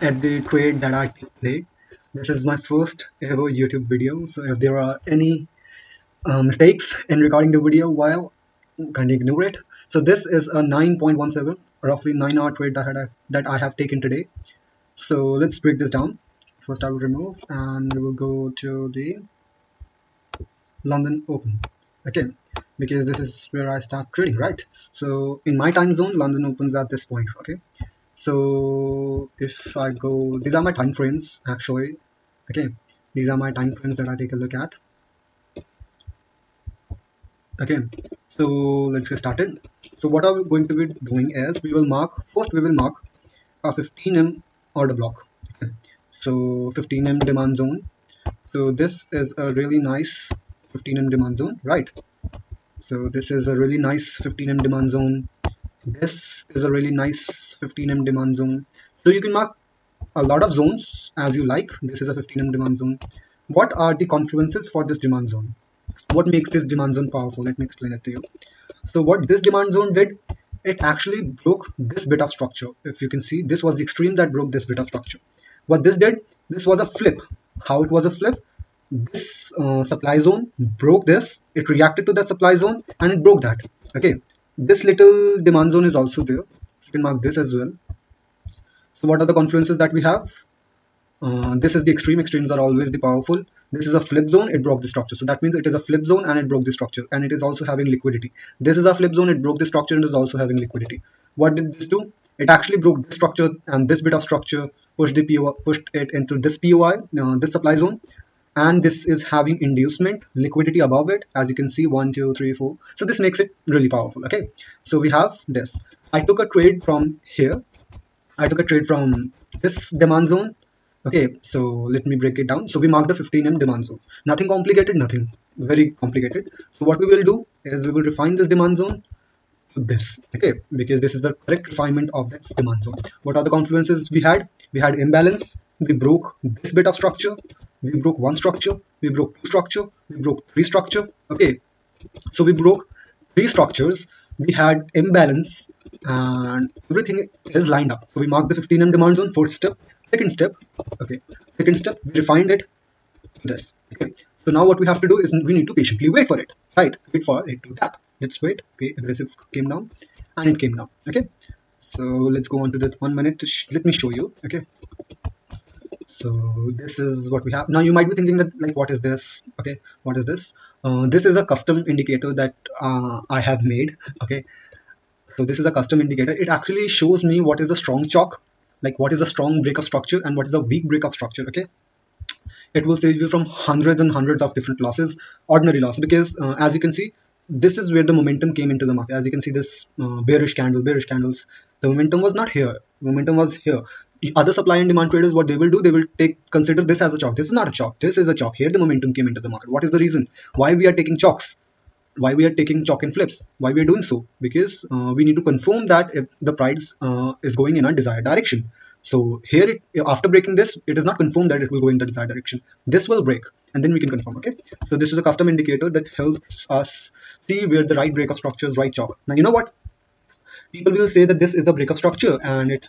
at the trade that I take today. This is my first ever YouTube video, so if there are any mistakes in recording the video, well, kindly ignore it. So this is a 9.17, roughly 9-hour trade that I have taken today. So let's break this down. First I will remove and we will go to the London Open. Okay, because this is where I start trading, right? So in my time zone, London opens at this point. Okay, so if I go, these are my time frames actually. Okay, these are my time frames that I take a look at. Okay, so let's get started. So what are we going to be doing is we will mark a 15M order block. Okay. So 15M demand zone. So this is a really nice 15M demand zone, right? So this is a really nice 15M demand zone. This is a really nice 15M demand zone. So you can mark a lot of zones as you like. This is a 15M demand zone. What are the confluences for this demand zone? What makes this demand zone powerful? Let me explain it to you. So what this demand zone did, it actually broke this bit of structure. If you can see, this was the extreme that broke this bit of structure. What this did, this was a flip. How it was a flip? This supply zone broke this, it reacted to that supply zone and it broke that. Okay, this little demand zone is also there. You can mark this as well. So what are the confluences that we have? This is the extreme. Extremes are always the powerful. This is a flip zone. It broke the structure. So that means it is a flip zone and it broke the structure. And it is also having liquidity. This is a flip zone. It broke the structure and is also having liquidity. What did this do? It actually broke this structure and this bit of structure pushed the POI, pushed it into this POI, this supply zone. And this is having inducement liquidity above it. As you can see, 1, 2, 3, 4. So this makes it really powerful. Okay. So we have this. I took a trade from here. I took a trade from this demand zone. Okay, so let me break it down. So we marked the 15M demand zone. Nothing complicated, nothing very complicated. So what we will do is we will refine this demand zone to this. Okay, because this is the correct refinement of that demand zone. What are the confluences we had? We had imbalance. We broke this bit of structure. We broke one structure. We broke two structure. We broke three structure. Okay, so we broke three structures. We had imbalance and everything is lined up. So we marked the 15M demand zone, first step. Second step, okay. Second step, we refined it to this. Okay. So now what we have to do is we need to patiently wait for it, right? Wait for it to tap. Let's wait. Okay, aggressive came down and it came down. Okay. So let's go on to that 1 minute. Let me show you. Okay. So this is what we have. Now you might be thinking that like, what is this? Okay, what is this? This is a custom indicator that I have made. Okay, so this is a custom indicator. It actually shows me what is a strong chalk, like what is a strong break of structure and what is a weak break of structure. Okay, it will save you from hundreds and hundreds of different losses, ordinary loss, because as you can see, this is where the momentum came into the market. As you can see, this bearish candles, the momentum was not here, momentum was here. Other supply and demand traders, what they will do, they will consider this as a chalk. This is not a chalk, this is a chalk. Here the momentum came into the market. What is the reason why we are taking chalks, why we are taking chalk and flips, why we are doing so? Because we need to confirm that if the price is going in a desired direction. So here, after breaking this, it is not confirmed that it will go in the desired direction. This will break and then we can confirm. Okay, so this is a custom indicator that helps us see where the right break of structure is, right chalk. Now you know what, people will say that this is a break of structure and it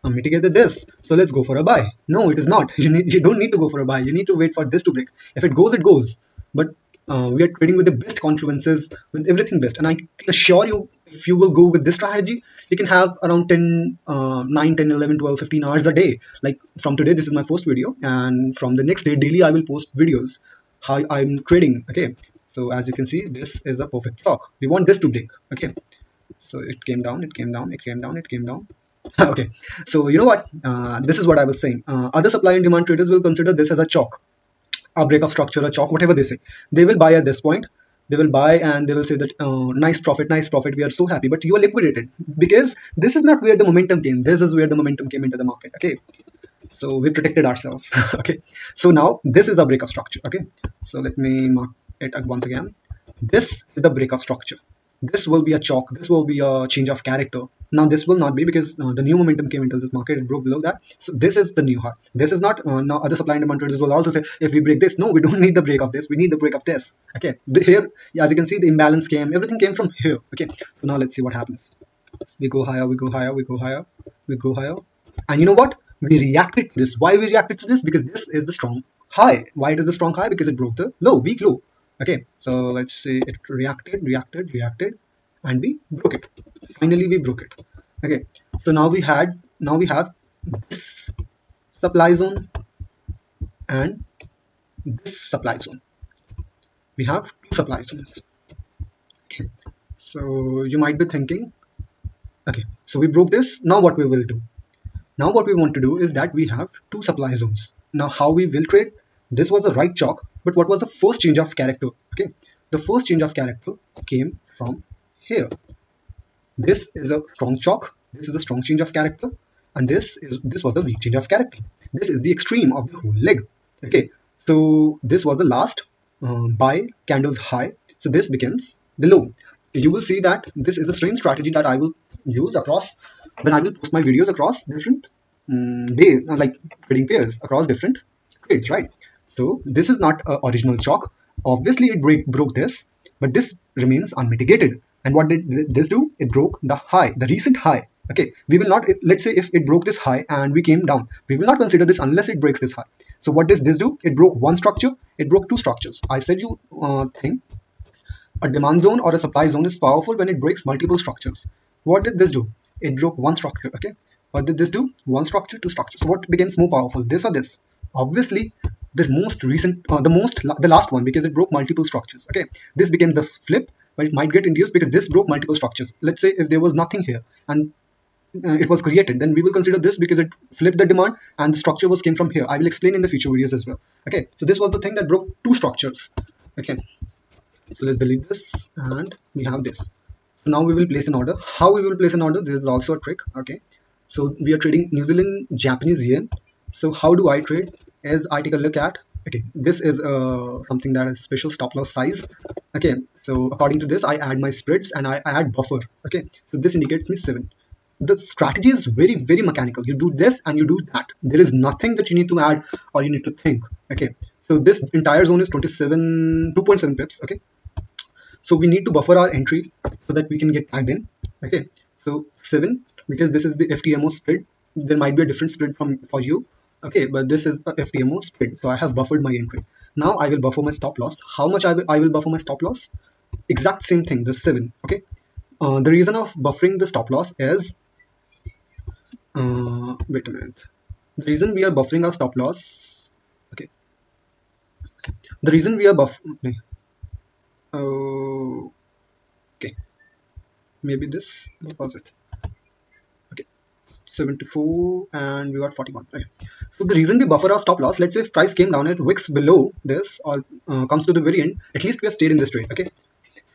mitigated this, so let's go for a buy. No, it is not. You don't need to go for a buy, you need to wait for this to break. If it goes, it goes. But we are trading with the best confluences, with everything best, and I can assure you, if you will go with this strategy, you can have around 10 9 10 11 12 15 hours a day. Like from today, this is my first video, and from the next day daily I will post videos how I'm trading. Okay, so as you can see, this is a perfect clock. We want this to break. Okay, so it came down, it came down, it came down, it came down. Okay, so you know what, this is what I was saying. Other supply and demand traders will consider this as a chalk, a break of structure, a chalk, whatever they say. They will buy at this point, they will buy and they will say that nice profit, we are so happy. But you are liquidated, because this is not where the momentum came, this is where the momentum came into the market. Okay, so we protected ourselves. Okay, so now this is a break of structure. Okay, so let me mark it once again. This is the break of structure. This will be a chalk, this will be a change of character. Now this will not be, because the new momentum came into this market, it broke below that. So this is the new high. This is not. Now other supply and demand traders will also say, if we break this, no, we don't need the break of this, we need the break of this. Okay, here, as you can see, the imbalance came, everything came from here. Okay, so now let's see what happens. We go higher, we go higher, we go higher, we go higher, and you know what, we reacted to this. Why we reacted to this? Because this is the strong high. Why it is the strong high? Because it broke the low, weak low. Okay, so let's say it reacted, and we broke it. Finally, we broke it. Okay, so now we have this supply zone and this supply zone. We have two supply zones. Okay, so you might be thinking, okay, so we broke this. Now what we will do? Now what we want to do is that we have two supply zones. Now how we will trade? This was the right chalk, but what was the first change of character? Okay, the first change of character came from here. This is a strong chalk. This is a strong change of character, and this was a weak change of character. This is the extreme of the whole leg. Okay, so this was the last buy candles high. So this becomes the low. You will see that this is the same strategy that I will use across when I will post my videos across different days, like trading pairs across different trades, right? So this is not a original chalk. Obviously, it broke this, but this remains unmitigated. And what did this do? It broke the high, the recent high. Okay, we will not, let's say if it broke this high and we came down, we will not consider this unless it breaks this high. So what does this do? It broke one structure, it broke two structures. I said you think a demand zone or a supply zone is powerful when it breaks multiple structures. What did this do? It broke one structure. Okay, what did this do? One structure, two structures. So what becomes more powerful, this or this? Obviously the most recent, the last one, because it broke multiple structures. Okay, this became the flip, but it might get induced because this broke multiple structures. Let's say if there was nothing here and it was created, then we will consider this because it flipped the demand and the structure was came from here. I will explain in the future videos as well. Okay, so this was the thing that broke two structures. Okay, so let's delete this and we have this. So now we will place an order. How we will place an order? This is also a trick. Okay, so we are trading New Zealand Japanese yen. So how do I trade? As I take a look at, okay, this is something that is special stop loss size. Okay, so according to this I add my spreads and I add buffer. Okay, so this indicates me 7. The strategy is very mechanical. You do this and you do that. There is nothing that you need to add or you need to think. Okay, so this entire zone is 2.7 pips. Okay, so we need to buffer our entry so that we can get tagged in. Okay, so 7, because this is the FTMO spread. There might be a different spread for you. Okay, but this is a FTMO spread, so I have buffered my entry. Now I will buffer my stop loss. How much I will buffer my stop loss? Exact same thing, the 7. Okay, the reason of buffering the stop loss is wait a minute. The reason we are buffering our stop loss, okay, the reason we are buffering, okay, maybe this, what was it? Okay, 74 and we got 41. Okay, so the reason we buffer our stop loss, let's say if price came down, it wicks below this or comes to the very end, at least we have stayed in this trade. Okay,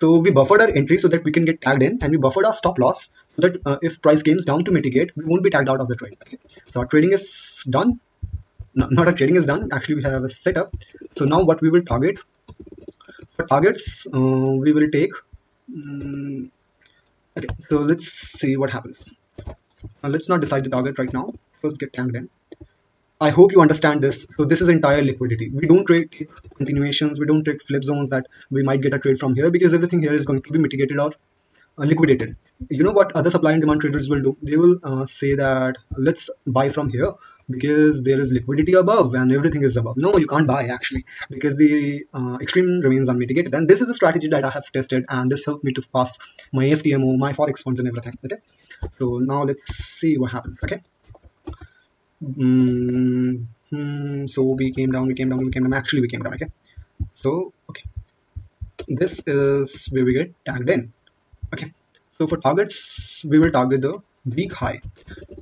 so we buffered our entry so that we can get tagged in, and we buffered our stop loss so that if price comes down to mitigate, we won't be tagged out of the trade. Okay, so our trading is done. No, not our trading is done, actually we have a setup. So now what we will target, for targets we will take okay, so let's see what happens. Let's not decide the target right now, first get tagged in. I hope you understand this. So this is entire liquidity. We don't trade continuations, we don't trade flip zones that we might get a trade from here, because everything here is going to be mitigated or liquidated. You know what other supply and demand traders will do? They will say that let's buy from here because there is liquidity above and everything is above. No, you can't buy actually, because the extreme remains unmitigated. And this is a strategy that I have tested, and this helped me to pass my FTMO, my forex funds, and everything. Okay, so now let's see what happens. Okay. So we came down. Actually, we came down. Okay. So okay, this is where we get tagged in. Okay. So for targets, we will target the weak high.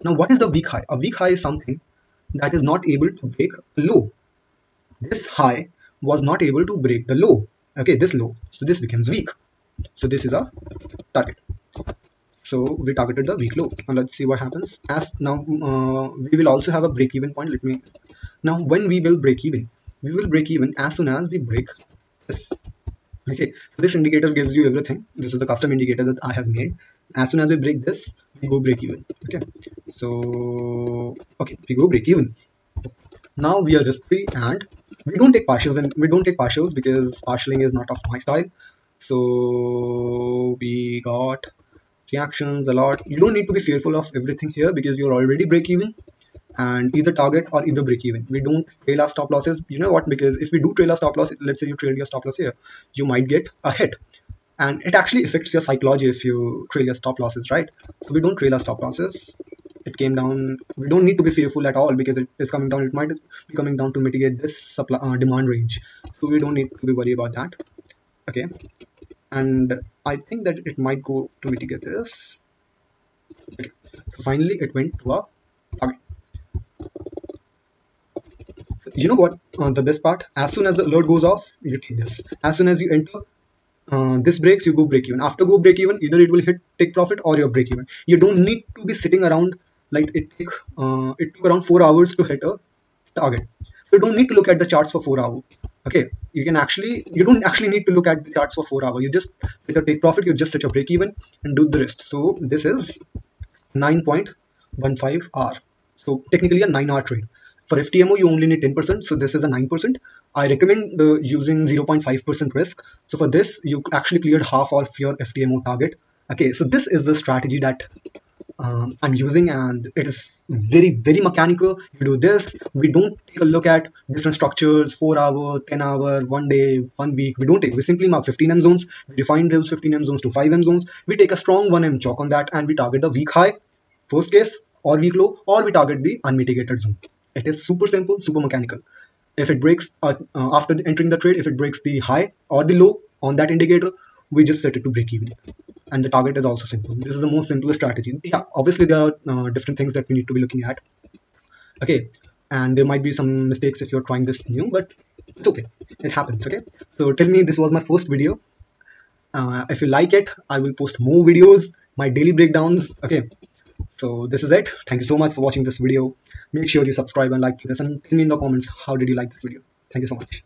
Now, what is the weak high? A weak high is something that is not able to break a low. This high was not able to break the low. Okay, this low. So this becomes weak. So this is our target. So we targeted the weak low. And let's see what happens. As now, we will also have a break even point. Let me. Now, when we will break even as soon as we break this. Okay, so this indicator gives you everything. This is the custom indicator that I have made. As soon as we break this, we go break even. Okay, so okay, we go break even. Now we are just free, and we don't take partials, because partialing is not of my style. So we got reactions a lot. You don't need to be fearful of everything here because you're already break even. and either target or either break even. We don't trail our stop losses. You know what? Because if we do trail our stop loss, let's say you trail your stop loss here, you might get a hit, and it actually affects your psychology if you trail your stop losses, right? So we don't trail our stop losses. It came down. We don't need to be fearful at all because it's coming down. It might be coming down to mitigate this supply demand range, so we don't need to be worried about that. Okay, and I think that it might go to mitigate this. Okay, so finally it went to a target. You know what? The best part, as soon as the alert goes off, you take this. As soon as you enter this breaks, you go break even. After go break even, either it will hit take profit or your break even. You don't need to be sitting around like it took around 4 hours to hit a target. So you don't need to look at the charts for 4 hours. Okay, you don't actually need to look at the charts for 4 hours. You just hit a take profit, you just hit your break even and do the rest. So this is 9.15 hour. So technically a 9 hour trade. For FTMO, you only need 10%. So this is a 9%. I recommend using 0.5% risk. So for this, you actually cleared half of your FTMO target. Okay, so this is the strategy that I'm using, and it is very mechanical. You do this. We don't take a look at different structures, 4 hour, 10 hour, 1 day, 1 week. We don't take. We simply mark 15 M zones. We define those 15 M zones to 5 M zones. We take a strong 1 M chalk on that, and we target the weak high, first case, or weak low, or we target the unmitigated zone. It is super simple, super mechanical. If it breaks after entering the trade, if it breaks the high or the low on that indicator, we just set it to break even, and the target is also simple. This is the most simplest strategy. Yeah, obviously there are different things that we need to be looking at. Okay, and there might be some mistakes if you're trying this new, but it's okay. It happens. Okay, so tell me, this was my first video. If you like it, I will post more videos, my daily breakdowns. Okay, so this is it. Thank you so much for watching this video. Make sure you subscribe and like this, and tell me in the comments how did you like this video. Thank you so much.